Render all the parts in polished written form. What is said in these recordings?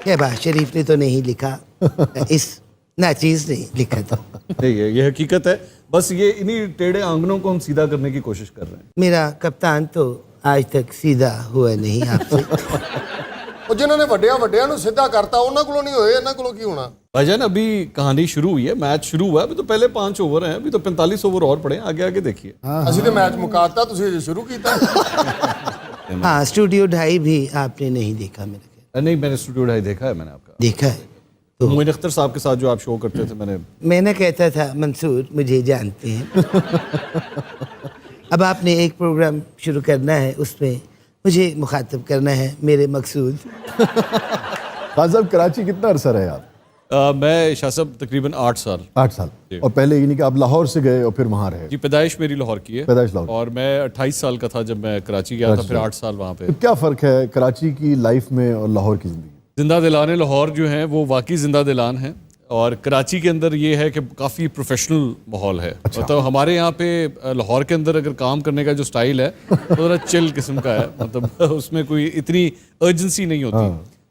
शहबाज शरीफ ने तो नहीं लिखा, इस नाचीज ने लिखा था। नहीं है, ये हकीकत है। बस ये इन्हीं टेढ़े आंगनों को हम सीधा करने की कोशिश कर रहे हैं। मेरा कप्तान तो आज तक सीधा हुआ नहीं आपसे। ਉਹ ਜਿਨ੍ਹਾਂ ਨੇ ਵੱਡਿਆਂ ਨੂੰ ਸਿੱਧਾ ਕਰਤਾ ਉਹਨਾਂ ਕੋਲੋਂ ਨਹੀਂ ਹੋਏ, ਇਹਨਾਂ ਕੋਲੋਂ ਕੀ ਹੋਣਾ? भाईजान अभी कहानी शुरू हुई है, मैच शुरू हुआ है। अभी तो पहले 5 ओवर हैं, अभी तो 45 ओवर और पड़े हैं। आगे आगे देखिए। ਅਸੀਂ ਤੇ ਮੈਚ ਮੁਕਾਤਾ, ਤੁਸੀਂ ਅਜੇ ਸ਼ੁਰੂ ਕੀਤਾ। हाँ, स्टूडियो ढाई भी आपने नहीं देखा मेरे ख्याल। नहीं, मैंने स्टूडियो ढाई देखा है, मैंने आपका देखा है तो मोइन अख्तर साहब के साथ जो आप शो करते थे, मैं ना कहता था मंसूर मुझे जानते हैं। अब आपने एक प्रोग्राम शुरू करना है, उसमें मुझे मुखातब करना है, मेरे मकसूद। खान साहब कराची कितना अरसा रहे आप? मैं शाह साहब तकरीबन 8 साल। 8 साल। और पहले यानी कि आप लाहौर से गए और फिर वहाँ रहे? जी, पैदाइश मेरी लाहौर की है। पैदाइश लाहौर। और मैं 28 साल का था जब मैं कराची गया था, फिर 8 साल वहाँ पे। तो क्या फ़र्क है कराची की लाइफ में और लाहौर की ज़िंदगी? जिंदा दिलाने लाहौर जो है वो वाकई जिंदा दिलान है, और कराची के अंदर ये है कि काफ़ी प्रोफेशनल माहौल है। मतलब हमारे यहाँ पे लाहौर के अंदर अगर काम करने का जो स्टाइल है तो थोड़ा चिल किस्म का है, मतलब उसमें कोई इतनी अर्जेंसी नहीं होती।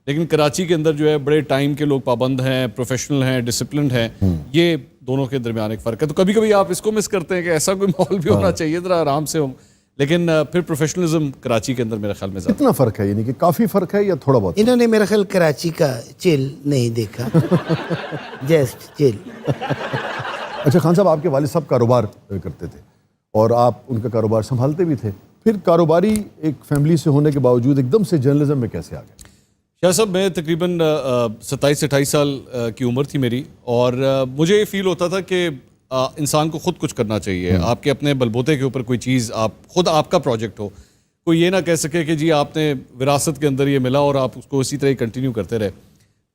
लेकिन कराची के अंदर जो है बड़े टाइम के लोग पाबंद हैं, प्रोफेशनल हैं, डिसिप्लिन्ड हैं। ये दोनों के दरमियान एक फ़र्क है। तो कभी कभी आप इसको मिस करते हैं कि ऐसा कोई माहौल भी होना चाहिए, ज़रा आराम से हो। लेकिन फिर प्रोफेशनलिज्म कराची के अंदर मेरे ख्याल में ज़्यादा। कितना फ़र्क है, यानी कि काफ़ी फ़र्क है या थोड़ा बहुत? इन्होंने मेरा ख्याल कराची का चिल नहीं देखा। Just chill. अच्छा खान साहब, आपके वालिद साहब कारोबार करते थे और आप उनका कारोबार संभालते भी थे, फिर कारोबारी एक फैमिली से होने के बावजूद एकदम से जर्नलिज्म में कैसे आ गए? शाह साहब, मैं तकरीबन 27-28 साल की उम्र थी मेरी, और मुझे ये फील होता था कि इंसान को खुद कुछ करना चाहिए। आपके अपने बलबूते के ऊपर कोई चीज़, आप खुद आपका प्रोजेक्ट हो, कोई ये ना कह सके कि जी आपने विरासत के अंदर ये मिला और आप उसको इसी तरह ही कंटिन्यू करते रहे।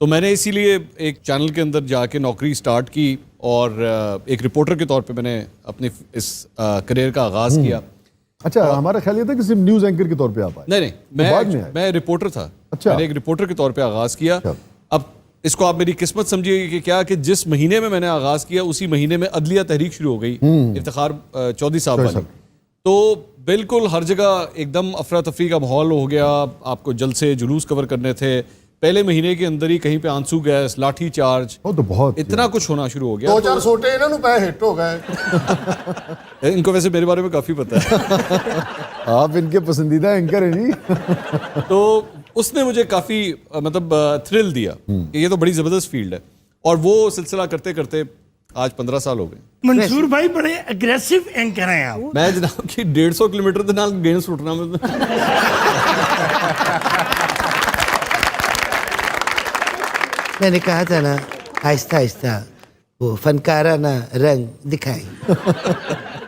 तो मैंने इसीलिए एक चैनल के अंदर जाके नौकरी स्टार्ट की, और एक रिपोर्टर के तौर पे मैंने अपनी इस करियर का आगाज़ किया। अच्छा, हमारा ख्याल ये था कि सिर्फ न्यूज़ एंकर के तौर पे आप आए? नहीं, मैं रिपोर्टर था। अच्छा। मैंने एक रिपोर्टर के तौर पे आगाज़ किया। अब इसको आप मेरी किस्मत समझिए कि क्या, कि जिस महीने में मैंने आगाज़ किया उसी महीने में अदलिया तहरीक शुरू हो गई, इफ्तिखार चौधरी साहब वाली। तो बिल्कुल हर जगह एकदम अफरा तफरी का माहौल हो गया। आपको जलसे जुलूस कवर करने थे। पहले महीने के अंदर ही कहीं पे आंसू गैस, लाठी चार्ज, तो बहुत इतना कुछ होना शुरू हो गया। 2-4 सोटे इन्हों ਨੂੰ ਪੈ ਹਿੱਟ ਹੋ गए। इनको वैसे मेरे बारे में काफ़ी पता है। आप इनके पसंदीदा एंकर हैं जी। तो उसने मुझे काफ़ी मतलब थ्रिल दिया कि ये तो बड़ी ज़बरदस्त फील्ड है, और वो सिलसिला करते करते आज 15 साल हो गए। मंसूर भाई बड़े अग्रेसिव एंकर हैं आप। मैं जनाब कि 150 किलोमीटर के नाल गेंद सुटना मैं। मैंने कहा था ना, आहिस्ता आहिस्ता वो फनकाराना रंग दिखाए।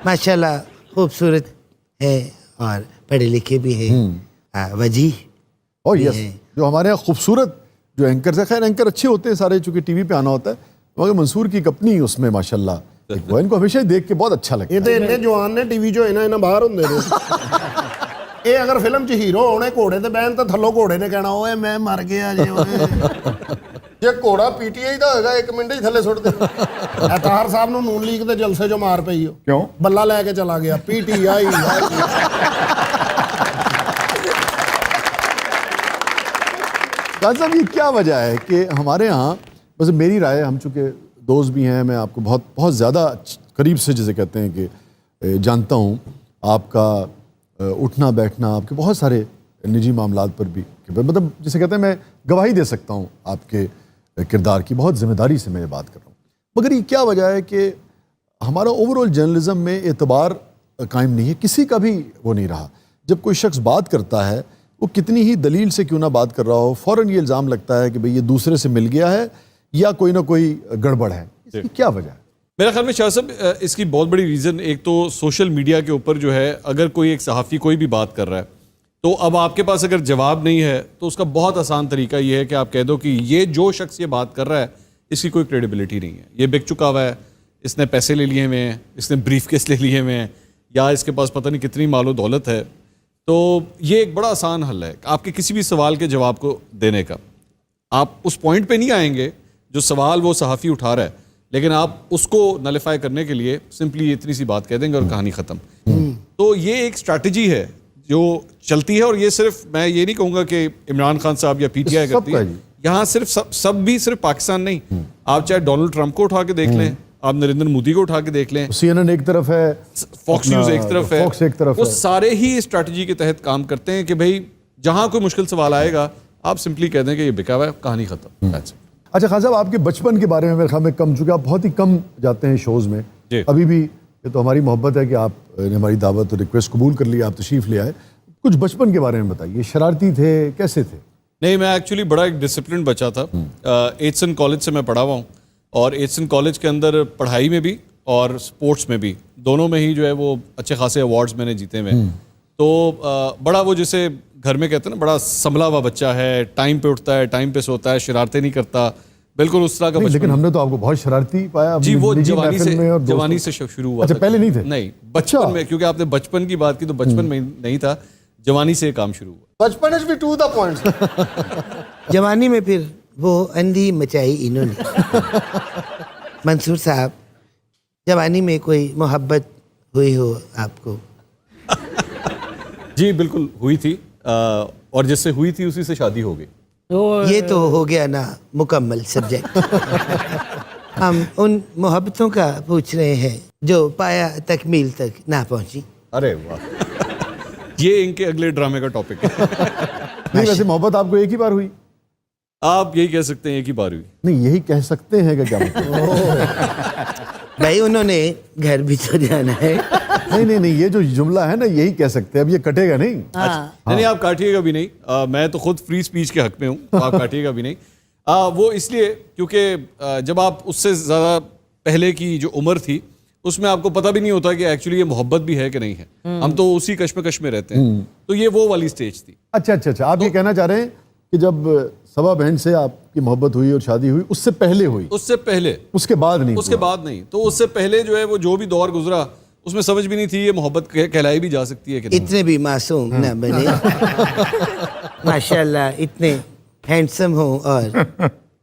माशाल्लाह खूबसूरत है और पढ़े लिखे भी हैं, वजीह। और यस, जो हमारे यहाँ खूबसूरत जो एंकर है, खैर एंकर अच्छे होते हैं सारे, चूंकि टीवी पे आना होता है, मगर मंसूर की एक अपनी उसमें माशाल्लाह एक वो, इनको हमेशा ही देख के बहुत अच्छा लगता है। ਇਹ ਤੇ ਇੰਨੇ ਜਵਾਨ ਨੇ ਟੀਵੀ 'ਚੋਂ ਇਹਨਾਂ ਬਾਹਰ ਹੁੰਦੇ ਨੇ। ਇਹ ਅਗਰ ਫਿਲਮ 'ਚ ਹੀਰੋ ਹੋਣੇ ਘੋੜੇ ਤੇ ਬਹਿਣ ਤਾਂ ਥੱਲੋਂ ਘੋੜੇ ਨੇ ਕਹਿਣਾ ਓਏ ਮੈਂ ਮਰ ਗਿਆ ਜੇ ਓਏ। ਜੇ ਘੋੜਾ ਪੀਟੀਆਈ ਦਾ ਹੋਏਗਾ 1 ਮਿੰਟ ਹੀ ਥੱਲੇ ਸੁੱਟ ਦੇ। ਅਤਾਰ ਸਾਹਿਬ ਨੂੰ ਨੂਨ ਲੀਗ ਦੇ ਜਲਸੇ 'ਚੋਂ ਮਾਰ ਪਈ ਓ। क्यों? ਬੱਲਾ ਲੈ ਕੇ ਚਲਾ ਗਿਆ ਪੀਟੀਆਈ। खान साहब, ये क्या वजह है कि हमारे यहाँ, बस मेरी राय, हम चूँकि दोस्त भी हैं, मैं आपको बहुत बहुत ज़्यादा करीब से जैसे कहते हैं कि जानता हूँ, आपका उठना बैठना, आपके बहुत सारे निजी मामलात पर भी, मतलब जैसे कहते हैं मैं गवाही दे सकता हूँ आपके किरदार की, बहुत ज़िम्मेदारी से मैं ये बात कर रहा हूँ। मगर ये क्या वजह है कि हमारा ओवरऑल जर्नलिज्म में एतबार कायम नहीं है, किसी का भी वो नहीं रहा। जब कोई शख्स बात करता है, वो कितनी ही दलील से क्यों ना बात कर रहा हो, फ़ौरन ये इल्ज़ाम लगता है कि भाई ये दूसरे से मिल गया है या कोई ना कोई गड़बड़ है। इसकी क्या वजह है? मेरा ख्याल में शाह साहब, इसकी बहुत बड़ी रीज़न एक तो सोशल मीडिया के ऊपर जो है, अगर कोई एक सहाफ़ी कोई भी बात कर रहा है, तो अब आपके पास अगर जवाब नहीं है तो उसका बहुत आसान तरीका ये है कि आप कह दो कि ये जो शख्स ये बात कर रहा है इसकी कोई क्रेडिबिलिटी नहीं है, ये बिक चुका हुआ है, इसने पैसे ले लिए हुए हैं, इसने ब्रीफ केस ले लिए हुए हैं, या इसके पास पता नहीं कितनी मालो दौलत है। तो ये एक बड़ा आसान हल है आपके किसी भी सवाल के जवाब को देने का। आप उस पॉइंट पे नहीं आएंगे जो सवाल वो सहाफ़ी उठा रहा है, लेकिन आप उसको नलिफाई करने के लिए सिंपली इतनी सी बात कह देंगे और कहानी ख़त्म। तो ये एक स्ट्रैटेजी है जो चलती है, और ये सिर्फ मैं ये नहीं कहूँगा कि इमरान खान साहब या पीटीआई करती है, यहाँ सिर्फ सब भी सिर्फ पाकिस्तान नहीं, आप चाहे डोनाल्ड ट्रंप को उठा के देख लें, आप नरेंद्र मोदी को उठा के देख लें, CNN एक तरफ है, फॉक्स न्यूज एक तरफ है, Fox एक तरफ वो है। सारे ही इस स्ट्रैटेजी के तहत काम करते हैं कि भाई जहां कोई मुश्किल सवाल आएगा आप सिंपली कह दें कि ये बिका हुआ है, कहानी खत्म। That's it. अच्छा खान साहब, आपके बचपन के बारे में मेरे ख्याल में कम, चूंकि आप बहुत ही कम जाते हैं शोज में, जी। अभी भी ये तो हमारी मोहब्बत है कि आपने हमारी दावत और रिक्वेस्ट कबूल कर ली, आप तशरीफ ले आए। कुछ बचपन के बारे में बताइए, शरारती थे, कैसे थे? नहीं, मैं एक्चुअली बड़ा एक डिसिप्लिन बच्चा था। एचसन कॉलेज से मैं पढ़ा हुआ हूँ और एचसन कॉलेज के अंदर पढ़ाई में भी और स्पोर्ट्स में भी, दोनों में ही जो है वो अच्छे खासे अवार्ड्स मैंने जीते हुए। तो बड़ा वो जैसे घर में कहते हैं ना, बड़ा संभला हुआ बच्चा है, टाइम पे उठता है, टाइम पे सोता है, शरारतें नहीं करता, बिल्कुल उस तरह का नहीं, बचपन। लेकिन हमने तो आपको बहुत शरारती पाया जी, अपनी वो निजी जवानी महफिल में और से दोस्तों- जवानी से शुरू हुआ अच्छा, था। पहले नहीं थे? नहीं, बचपन में, क्योंकि आपने बचपन की बात की तो बचपन में नहीं था, जवानी से काम शुरू हुआ। बचपन इज भी टू द पॉइंट। जवानी में फिर वो अंधी मचाई इन्होंने। मंसूर साहब, जवानी में कोई मोहब्बत हुई हो आपको? जी बिल्कुल हुई थी, और जिससे हुई थी उसी से शादी हो गई। ये तो हो गया ना मुकम्मल सब्जेक्ट। हम उन मोहब्बतों का पूछ रहे हैं जो पाया तकमील तक ना पहुंची। अरे वाह। ये इनके अगले ड्रामे का टॉपिक है। नहीं, वैसे मोहब्बत आपको एक ही बार हुई? आप यही कह सकते हैं एक ही बार हुई। नहीं, यही कह सकते हैं क्या मतलब? भाई उन्होंने घर भी तो जाना है। नहीं, ये जो जुमला है ना, यही कह सकते हैं, अब ये कटेगा नहीं। नहीं, आप काटिएगा भी नहीं। मैं तो खुद फ्री स्पीच के हक में हूँ, तो आप काटिएगा भी नहीं। वो इसलिए क्योंकि जब आप उससे ज़्यादा पहले की जो उम्र थी उसमें आपको पता भी नहीं होता कि एक्चुअली ये मोहब्बत भी है कि नहीं है। हम तो उसी कश्मकश में रहते हैं। तो ये वो वाली स्टेज थी। अच्छा, आप ये कहना चाह रहे हैं कि जब सबा बहन से आपकी मोहब्बत हुई और शादी हुई, उससे पहले हुई, उससे पहले, उसके बाद नहीं? उसके बाद नहीं। तो उससे पहले जो है वो जो भी दौर गुजरा उसमें समझ भी नहीं थी ये मोहब्बत कहलाई भी जा सकती है कि नहीं। इतने भी मासूम ना बने। माशाल्लाह, इतने हैंडसम हो और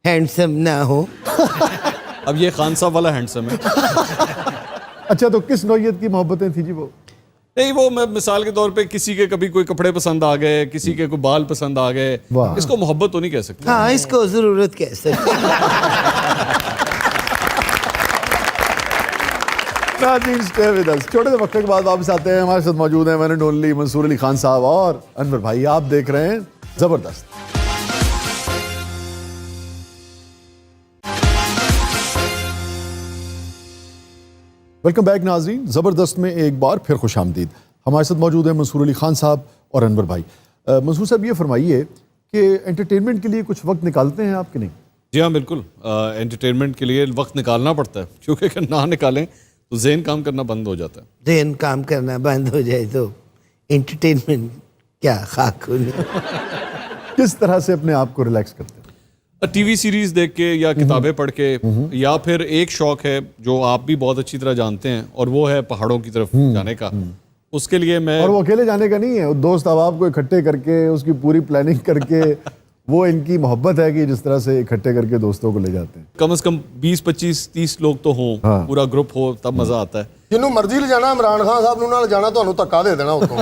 हैंडसम ना हो। अब ये खान साहब वाला हैंडसम है। अच्छा, तो किस नौयत की मोहब्बतें थी जी वो? नहीं, वो मैं मिसाल के तौर पे किसी के कभी कोई कपड़े पसंद आ गए, किसी के कोई बाल पसंद आ गए, वाह। इसको मोहब्बत तो नहीं कह सकते। हाँ, इसको जरूरत कह सकते। नाज़रीन, स्टे विद अस। छोटे से वक्त के बाद वापस आते हैं। हमारे साथ मौजूद हैं मैंने ओनली मंसूर अली खान साहब और अनवर भाई। आप देख रहे हैं जबरदस्त। वेलकम बैक नाजरीन। ज़बरदस्त में एक बार फिर खुश आमदीद। हमारे साथ मौजूद हैं मंसूर अली खान साहब और अनवर भाई। मंसूर साहब, ये फरमाइए कि एंटरटेनमेंट के लिए कुछ वक्त निकालते हैं आप कि नहीं? जी हाँ, बिल्कुल। एंटरटेनमेंट के लिए वक्त निकालना पड़ता है, क्योंकि अगर ना निकालें तो ज़हन काम करना बंद हो जाता है। जहन काम करना बंद हो जाए तो एंटरटेनमेंट क्या खाक होने। किस तरह से अपने आप को रिलैक्स करते हैं? टीवी सीरीज देख के या किताबें पढ़ के, या फिर एक शौक है जो आप भी बहुत अच्छी तरह जानते हैं, और वो है पहाड़ों की तरफ जाने का। उसके लिए मैं, और वो अकेले जाने का नहीं है, वो दोस्त अहबाब को इकट्ठे करके उसकी पूरी प्लानिंग करके, वो इनकी मोहब्बत है कि जिस तरह से इकट्ठे करके दोस्तों को ले जाते हैं। कम से कम 20, 25, 30 लोग तो हों, हाँ। पूरा ग्रुप हो, तब मजा आता है। जिन्हों मर्जी ले जाना, इमरान खान साहब ਨੂੰ ਨਾਲ ਜਾਣਾ, ਤੁਹਾਨੂੰ ਧੱਕਾ ਦੇ ਦੇਣਾ ਉੱਥੋਂ।